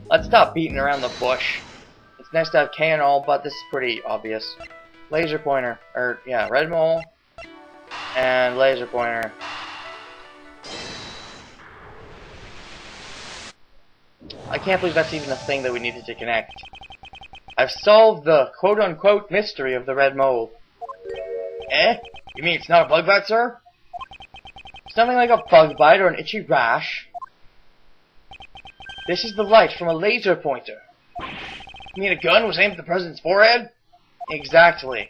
Let's stop beating around the bush. It's nice to have K and all, but this is pretty obvious. Laser pointer, or yeah, red mole and laser pointer. I can't believe that's even a thing that we needed to connect. I've solved the quote-unquote mystery of the red mole. Eh? You mean it's not a bug bite, sir? It's nothing like a bug bite or an itchy rash. This is the light from a laser pointer. You mean a gun was aimed at the president's forehead? Exactly.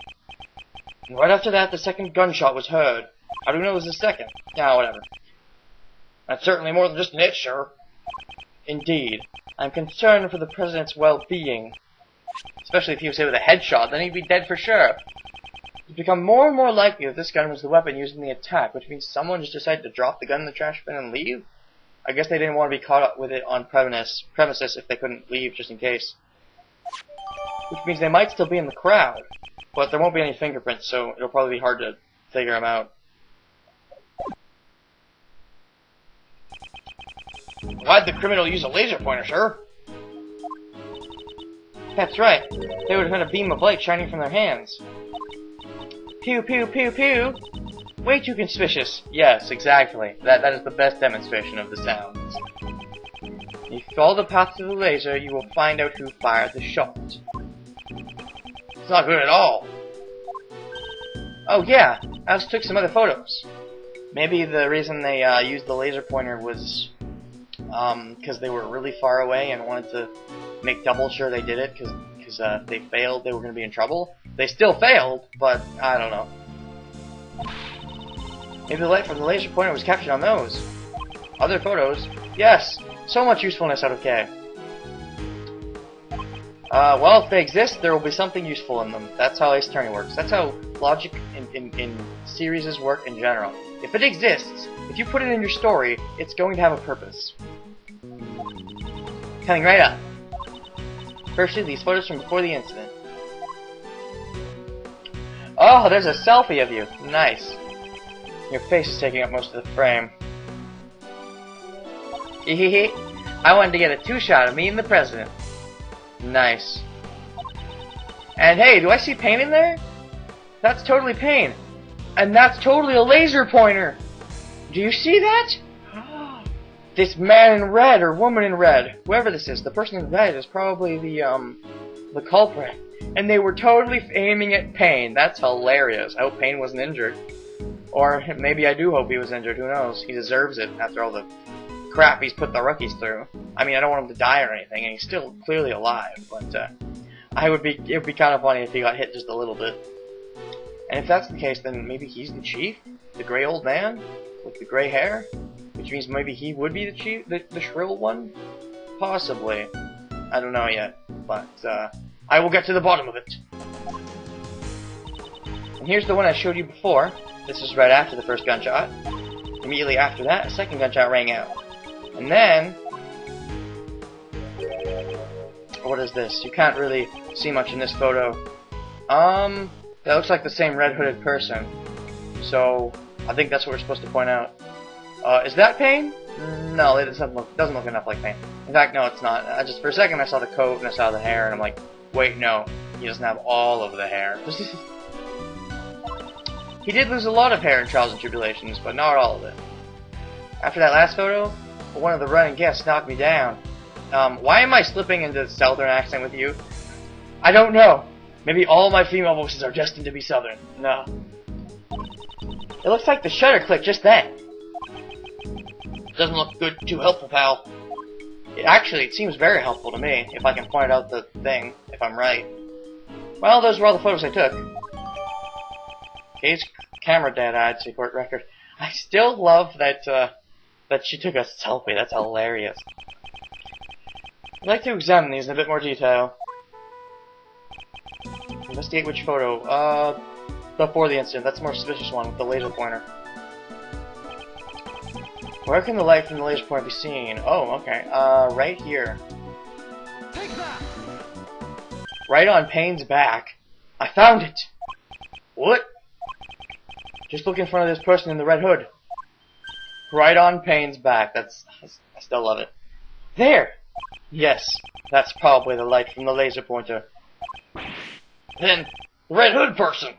And right after that, the second gunshot was heard. How do we know it was the second? Yeah, whatever. That's certainly more than just an itch, sir. Indeed. I'm concerned for the president's well-being. Especially if he was hit with a headshot, then he'd be dead for sure. It's become more and more likely that this gun was the weapon used in the attack, which means someone just decided to drop the gun in the trash bin and leave? I guess they didn't want to be caught up with it on premises if they couldn't leave, just in case. Which means they might still be in the crowd, but there won't be any fingerprints, so it'll probably be hard to figure them out. Why'd the criminal use a laser pointer, sir? That's right. They would have had a beam of light shining from their hands. Pew pew pew pew! Way too conspicuous. Yes, exactly. That is the best demonstration of the sounds. If you follow the path to the laser, you will find out who fired the shot. It's not good at all. Oh yeah, I also took some other photos. Maybe the reason they used the laser pointer was because they were really far away and wanted to make double sure they did it, because if they failed, they were going to be in trouble. They still failed, but I don't know. Maybe the light from the laser pointer was captured on those. Other photos? Yes! So much usefulness out of K. Well, if they exist, there will be something useful in them. That's how Ace Attorney works. That's how logic in series work in general. If it exists, if you put it in your story, it's going to have a purpose. Coming right up. Firstly, these photos from before the incident. Oh, there's a selfie of you. Nice. Your face is taking up most of the frame. Hehehe. I wanted to get a two-shot of me and the president. Nice. And hey, do I see paint in there? That's totally paint. And that's totally a laser pointer. Do you see that? This man in red or woman in red, whoever this is, the person in red is probably the culprit. And they were totally aiming at Payne. That's hilarious. I hope Payne wasn't injured. Or maybe I do hope he was injured. Who knows? He deserves it after all the crap he's put the rookies through. I mean, I don't want him to die or anything, and he's still clearly alive. But it would be kind of funny if he got hit just a little bit. And if that's the case, then maybe he's the chief, the gray old man with the gray hair, which means maybe he would be the chief, the shrill one, possibly. I don't know yet, but I will get to the bottom of it. And here's the one I showed you before. This is right after the first gunshot. Immediately after that, a second gunshot rang out. And then, what is this? You can't really see much in this photo. That looks like the same red hooded person. So, I think that's what we're supposed to point out. Is that Payne? No, it doesn't look enough like Payne. In fact, no, it's not. Just for a second I saw the coat and I saw the hair, and I'm like, wait, no, he doesn't have all of the hair. He did lose a lot of hair in Trials and Tribulations, but not all of it. After that last photo, one of the running guests knocked me down. Why am I slipping into Southern accent with you? I don't know. Maybe all my female voices are destined to be Southern. No. It looks like the shutter clicked just then. Doesn't look good, too helpful, pal. Actually, it seems very helpful to me, if I can point out the thing, if I'm right. Well, those were all the photos I took. Kay's camera dead-eyed, so court record. I still love that she took a selfie. That's hilarious. I'd like to examine these in a bit more detail. Investigate which photo. Before the incident. That's the more suspicious one with the laser pointer. Where can the light from the laser pointer be seen? Oh, okay. Right here. Take that! Right on Payne's back. I found it! What? Just look in front of this person in the red hood. Right on Payne's back. I still love it. There! Yes, that's probably the light from the laser pointer. Then, the Red Hood person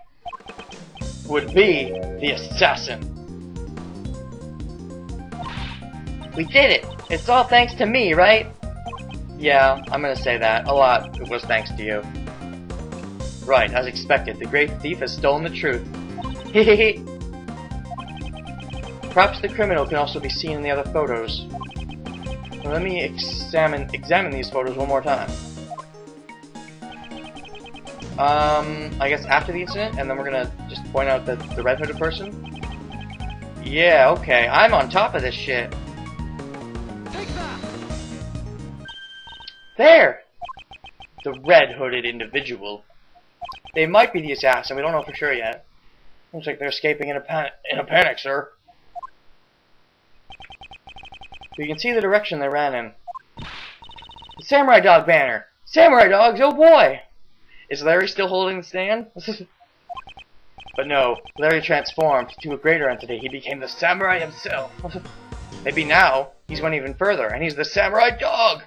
would be the assassin. We did it! It's all thanks to me, right? Yeah, I'm gonna say that. A lot was thanks to you. Right, as expected, the great thief has stolen the truth. Hehehe. Perhaps the criminal can also be seen in the other photos. Well, let me examine these photos one more time. I guess after the incident, and then we're gonna just point out that the red hooded person. Yeah, okay, I'm on top of this shit. Take that! There! The red hooded individual. They might be the assassin, we don't know for sure yet. Looks like they're escaping in a panic, sir. We can see the direction they ran in. The Samurai Dog banner! Samurai Dogs, oh boy! Is Larry still holding the stand? But no, Larry transformed to a greater entity. He became the Samurai himself. Maybe now, he's went even further, and he's the Samurai Dog!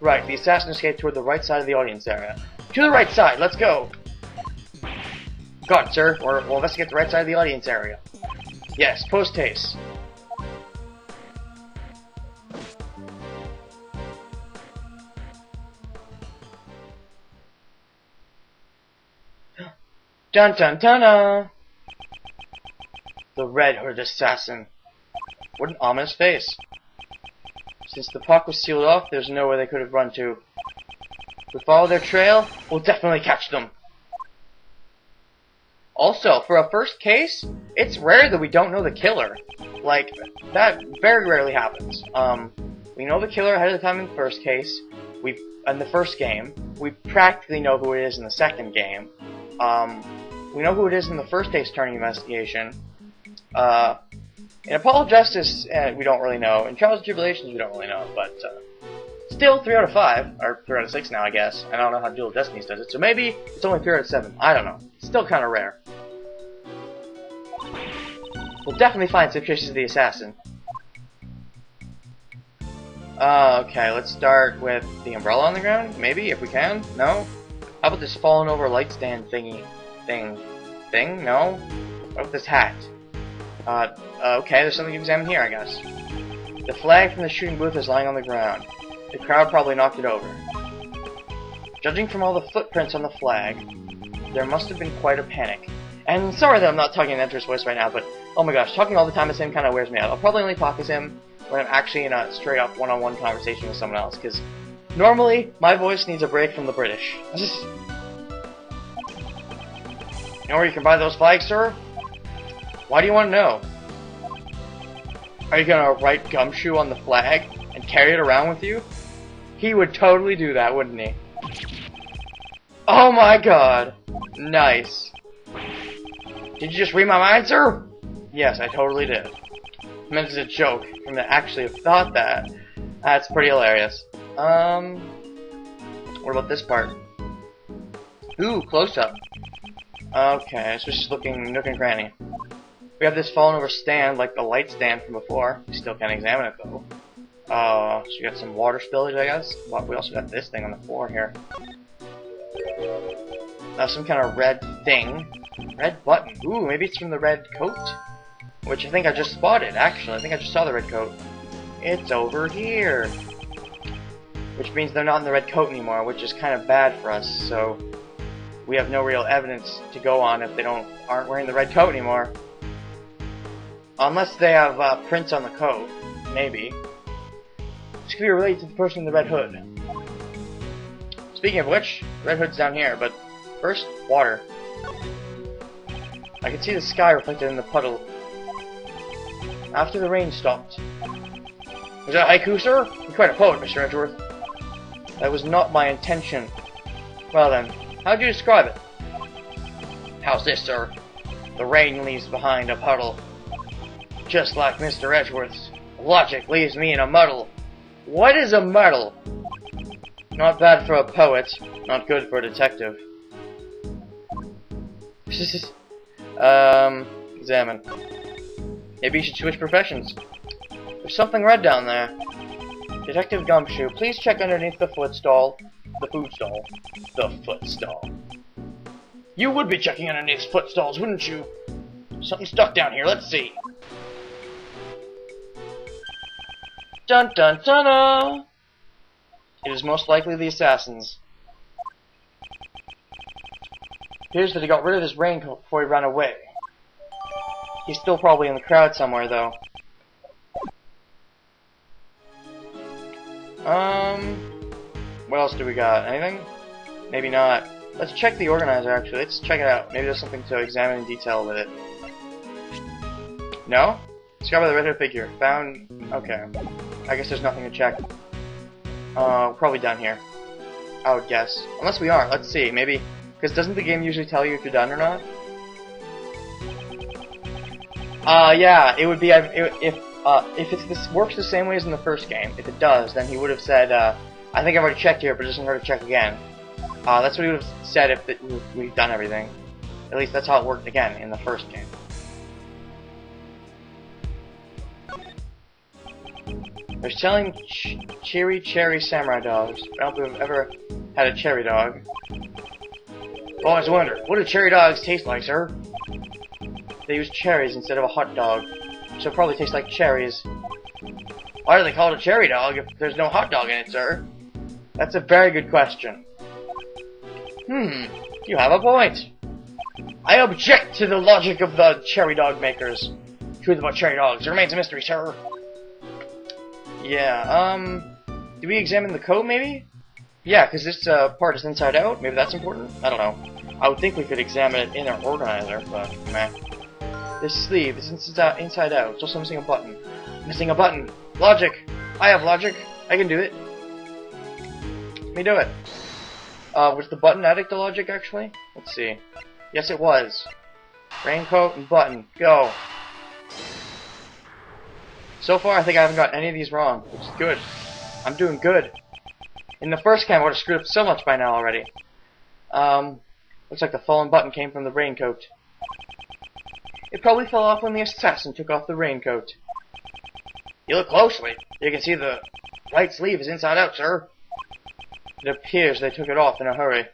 Right, the assassin escaped toward the right side of the audience area. To the right side, let's go! Go on, sir, or we'll investigate the right side of the audience area. Yes, post-haste. Dun dun dun dun! The Red Hood assassin. What an ominous face. Since the park was sealed off, there's nowhere they could have run to. If we follow their trail, we'll definitely catch them. Also, for a first case, it's rare that we don't know the killer. Like, that very rarely happens. We know the killer ahead of the time in the first case. In the first game. We practically know who it is in the second game. We know who it is in the first Ace Attorney investigation. In Apollo Justice, we don't really know. In Trials and Tribulations, we don't really know. But still, 3 out of 5, or 3 out of 6 now, I guess. I don't know how Duel of Destinies does it, so maybe it's only 3 out of 7. I don't know. It's still kind of rare. We'll definitely find some traces of the assassin. Okay, let's start with the umbrella on the ground, maybe, if we can? No? How about this fallen over light stand thingy? Thing? No? What about this hat? Okay, there's something to examine here, I guess. The flag from the shooting booth is lying on the ground. The crowd probably knocked it over. Judging from all the footprints on the flag, there must have been quite a panic. And sorry that I'm not talking in Enter's voice right now, but oh my gosh, talking all the time as him kind of wears me out. I'll probably only talk as him when I'm actually in a straight-up one-on-one conversation with someone else, because normally, my voice needs a break from the British. You know where you can buy those flags, sir? Why do you want to know? Are you gonna write Gumshoe on the flag and carry it around with you? He would totally do that, wouldn't he? Oh my god! Nice. Did you just read my mind, sir? Yes, I totally did. I meant as a joke. For me to actually have thought that. That's pretty hilarious. What about this part? Ooh, close up. Okay, so just looking nook and cranny. We have this fallen over stand, like the light stand from before. We still can't examine it though. So you got some water spillage, I guess. Well, we also got this thing on the floor here. Some kind of red thing. Red button. Ooh, maybe it's from the red coat? Which I think I just spotted, actually. I think I just saw the red coat. It's over here. Which means they're not in the red coat anymore, which is kind of bad for us, so we have no real evidence to go on if they aren't wearing the red coat anymore. Unless they have prints on the coat. Maybe. This could be related to the person in the red hood. Speaking of which, red hood's down here, but first, water. I can see the sky reflected in the puddle. After the rain stopped. Was that haiku, sir? You're quite a poet, Mr. Edgeworth. That was not my intention. Well then, how'd you describe it? How's this, sir? The rain leaves behind a puddle. Just like Mr. Edgeworth's. Logic leaves me in a muddle. What is a muddle? Not bad for a poet, not good for a detective. Examine. Maybe you should switch professions. There's something red down there. Detective Gumshoe, please check underneath the food stall. The food stall. The foot stall. You would be checking underneath foot stalls, wouldn't you? Something stuck down here, let's see. Dun dun dun dun! It is most likely the assassins. Appears that he got rid of his raincoat before he ran away. He's still probably in the crowd somewhere, though. What else do we got? Anything? Maybe not. Let's check the organizer, actually. Let's check it out. Maybe there's something to examine in detail with it. No? Discover the red figure. Found... Okay. I guess there's nothing to check. Probably done here. I would guess. Unless we aren't. Let's see. Maybe... Because doesn't the game usually tell you if you're done or not? Yeah. It would be... If this works the same way as in the first game, if it does, then he would have said, I think I've already checked here, but it doesn't hurt to check again. That's what he would have said if we've done everything. At least that's how it worked again in the first game. They're selling cherry samurai dogs. I don't think I've ever had a cherry dog. Always wonder, what do cherry dogs taste like, sir? They use cherries instead of a hot dog, so it probably tastes like cherries. Why do they call it a cherry dog if there's no hot dog in it, sir? That's a very good question. You have a point. I object to the logic of the cherry dog makers. Truth about cherry dogs remains a mystery, sir. Yeah, do we examine the code, maybe? Yeah, because this part is inside out. Maybe that's important? I don't know. I would think we could examine it in our organizer, but meh. This sleeve is inside out. It's also missing a button. Missing a button! Logic! I have logic. I can do it. Let me do it. Was the button added to logic, actually? Let's see. Yes, it was. Raincoat and button. Go. So far, I think I haven't got any of these wrong, which is good. I'm doing good. In the first game, I would have screwed up so much by now already. Looks like the fallen button came from the raincoat. It probably fell off when the assassin took off the raincoat. You look closely. You can see the right sleeve is inside out, sir. It appears they took it off in a hurry.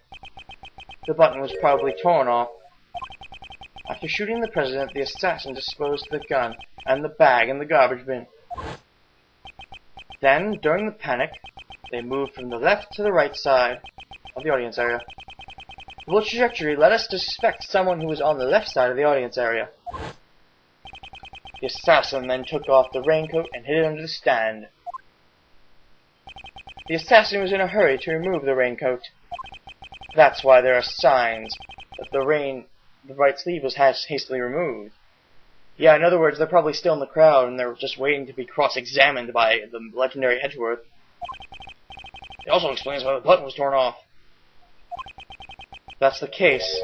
The button was probably torn off. After shooting the president, the assassin disposed of the gun and the bag in the garbage bin. Then, during the panic, they moved from the left to the right side of the audience area. The whole trajectory led us to suspect someone who was on the left side of the audience area. The assassin then took off the raincoat and hid it under the stand. The assassin was in a hurry to remove the raincoat. That's why there are signs that the right sleeve was hastily removed. Yeah, in other words, they're probably still in the crowd and they're just waiting to be cross-examined by the legendary Edgeworth. It also explains why the button was torn off. If that's the case,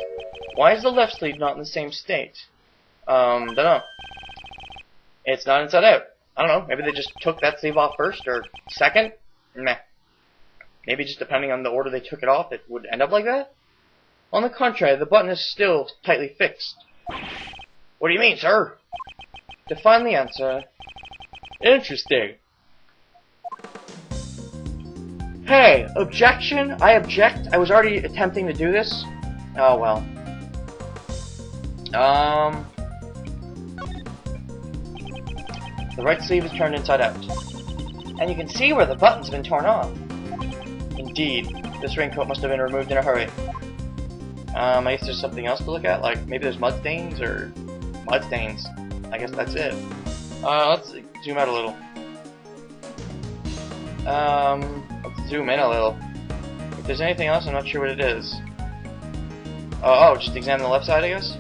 why is the left sleeve not in the same state? Dunno. It's not inside out. I don't know, maybe they just took that sleeve off first, or second? Meh. Maybe just depending on the order they took it off, it would end up like that? On the contrary, the button is still tightly fixed. What do you mean, sir? To find the answer... Interesting. Hey, objection? I object? I was already attempting to do this? Oh, well. The right sleeve is turned inside out. And you can see where the button's been torn off. Indeed, this raincoat must have been removed in a hurry. I guess there's something else to look at, like maybe there's mud stains or mud stains. I guess that's it. Let's zoom out a little. Let's zoom in a little. If there's anything else, I'm not sure what it is. Oh, just examine the left side, I guess?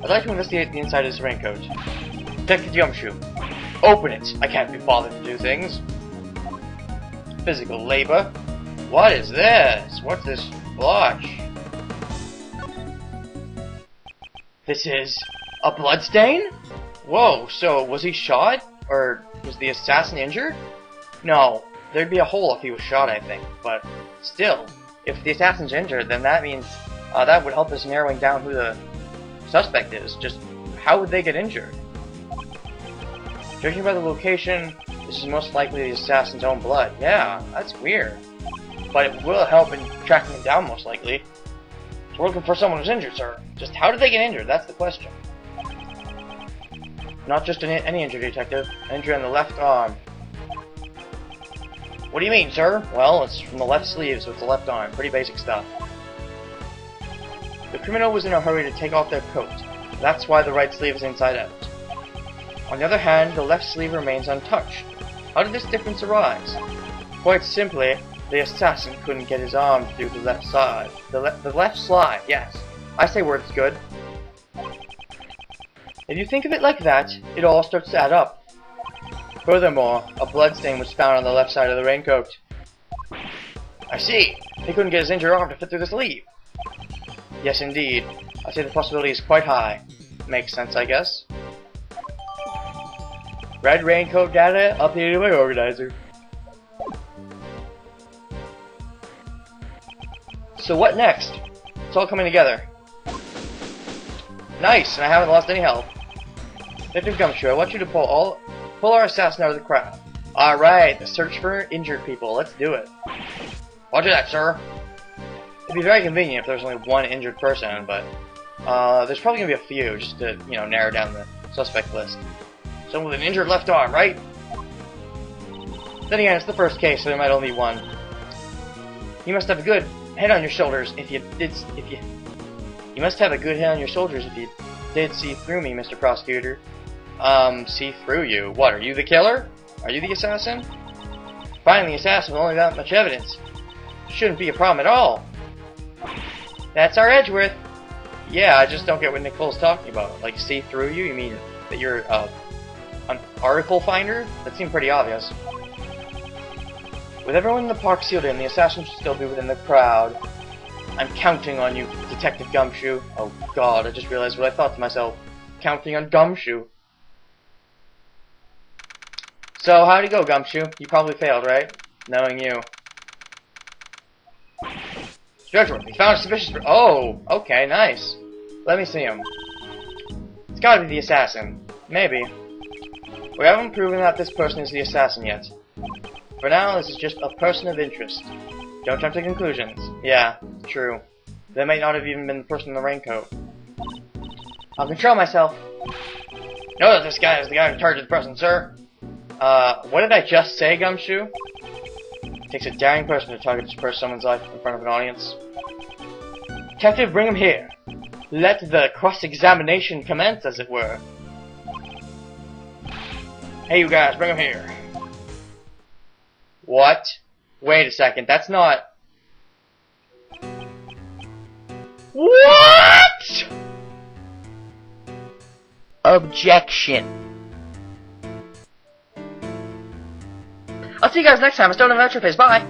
I'd like to investigate the inside of this raincoat. Detective Gumshoe. Open it! I can't be bothered to do things. Physical labor. What is this? What's this blotch? This is a bloodstain? Whoa, so was he shot? Or was the assassin injured? No, there'd be a hole if he was shot, I think. But still, if the assassin's injured, then that means that would help us narrowing down who the suspect is. Just how would they get injured? Judging by the location, this is most likely the assassin's own blood. Yeah, that's weird. But it will help in tracking him down, most likely. So we're looking for someone who's injured, sir. Just how did they get injured? That's the question. Not just any injury, detective. An injury on the left arm. What do you mean, sir? Well, it's from the left sleeve, so it's the left arm. Pretty basic stuff. The criminal was in a hurry to take off their coat. That's why the right sleeve is inside out. On the other hand, the left sleeve remains untouched. How did this difference arise? Quite simply, the assassin couldn't get his arm through the left side. The left slide, yes. I say word's good. If you think of it like that, it all starts to add up. Furthermore, a bloodstain was found on the left side of the raincoat. I see. He couldn't get his injured arm to fit through the sleeve. Yes, indeed. I say the possibility is quite high. Makes sense, I guess. Red raincoat data updated by organizer. So what next? It's all coming together. Nice, and I haven't lost any health. Detective Gumshoe, I want you to pull our assassin out of the crowd. Alright, the search for injured people. Let's do it. Roger that, sir. It'd be very convenient if there's only one injured person, but there's probably gonna be a few, just to, you know, narrow down the suspect list. Someone with an injured left arm, right? Then again, it's the first case, so there might only be one. You must have a good head on your shoulders if you must have a good head on your shoulders if you did see through me, Mr. Prosecutor. See through you? What, are you the killer? Are you the assassin? Finding the assassin with only that much evidence shouldn't be a problem at all. That's our Edgeworth. Yeah, I just don't get what Nicole's talking about. Like, see through you? You mean that you're, an article finder? That seemed pretty obvious. With everyone in the park sealed in, the assassin should still be within the crowd. I'm counting on you, Detective Gumshoe. Oh god, I just realized what I thought to myself. Counting on Gumshoe. So, how'd it go, Gumshoe? You probably failed, right? Knowing you. Edgeworth, we found a suspicious... Oh, okay, nice. Let me see him. It's gotta be the assassin. Maybe. We haven't proven that this person is the assassin yet. For now, this is just a person of interest. Don't jump to conclusions. Yeah, true. They might not have even been the person in the raincoat. I'll control myself. Know that this guy is the guy in charge of the present, sir. What did I just say, Gumshoe? It takes a daring person to target this person someone's life in front of an audience. Detective, bring him here. Let the cross-examination commence, as it were. Hey, you guys, bring him here. What? Wait a second, that's not... What?! Objection. I'll see you guys next time. It's Stone Adventure Phase. Bye!